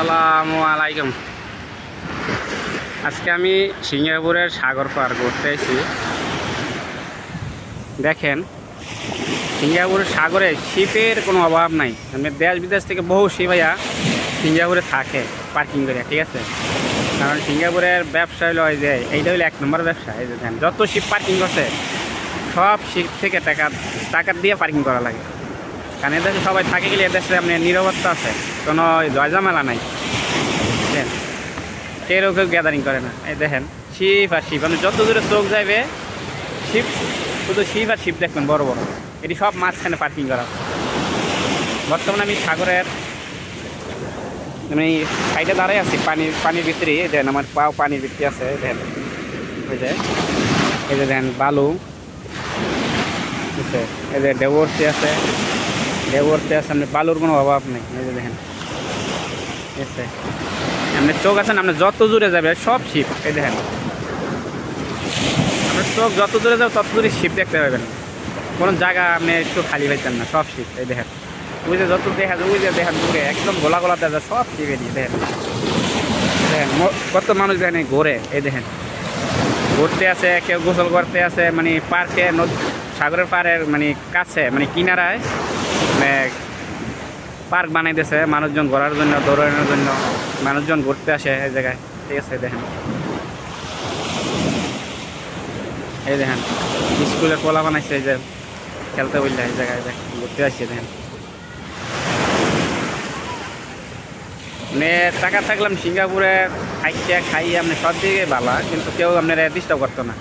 আসসালামু আলাইকুম। আজকে আমি সিঙ্গাপুরের সাগর পার ঘুরতে এসেছি। দেখেন, সিঙ্গাপুরের সাগরে শিপের কোনো অভাব নাই। মানে দেশ বিদেশ থেকে বহু শিপাইয়া সিঙ্গাপুরে থাকে পার্কিং করে, ঠিক আছে। কারণ সিঙ্গাপুরের ব্যবসা হলো যে এইটা হলো 1 নম্বর ব্যবসা। এই যে দেখেন, যত শিপ পার্কিং করছে সব শিপ থেকে টাকা দিয়ে পার্কিং করা লাগে। কারণ এদেশে সবাই থাকে গেলে এদেশে আপনি নিরাপত্তা আছে, কোনো জয়জামেলা নাই। দেখেন, কেউ গ্যাদারিং করে না। এই দেখেন শিপ আর শিপ, আপনি যত দূরে চোখ যাইবে শিপ, শুধু শিপ আর শিপ দেখবেন বড় বড়। এটি সব মাঝখানে পার্কিং করা। বর্তমানে আমি সাগরের আমি সাইডে দাঁড়াই আছি, পানির ভিতরে। দেখেন আমার পাও পানির ভিতরে আছে। দেখেন এই যে দেখেন বালু, বুঝছে, এই যে ডেবর্সি আছে, আপনি বালুর কোনো অভাব নেই। এই যে দেখেন, ঠিক আছে, আপনার চোখ আছেন, আপনার যত দূরে যাবে সব শিপ। এই দেখেন, আপনার চোখ যত দূরে যাবে তত দূরে শিপ দেখতে পাবেন। কোনো জায়গা আপনি একটু খালি পাইতেন না, সব শিপ। এই দেখেন, ওই যে যত দেখা যায়, ওই যে দেখেন দূরে একদম গোলা গোলা দেখা যায়, সব শিপে দিয়ে। দেখেন কত মানুষ দেখেন ঘোরে। এই দেখেন ঘুরতে আছে, কেউ গোসল করতে আছে, মানে পার্কে, সাগরের পাড়ের মানে কাছে, মানে কিনারায় মানে পার্ক বানাই দিয়েছে মানুষজন ঘোরার জন্য, দৌড়ানোর জন্য মানুষজন ঘুরতে আসে এই জায়গায়, ঠিক আছে। দেখেন এই দেখেন স্কুলের পোলা বানাইছে, এই যে খেলতে বললে এই জায়গায় ঘুরতে আসছে। দেখেন মানে টাকা থাকলাম সিঙ্গাপুরে খাইতে খাইয়ে আপনি সব দিকে ভালো, কিন্তু কেউ আপনারা ডিস্টার্ব করতো না।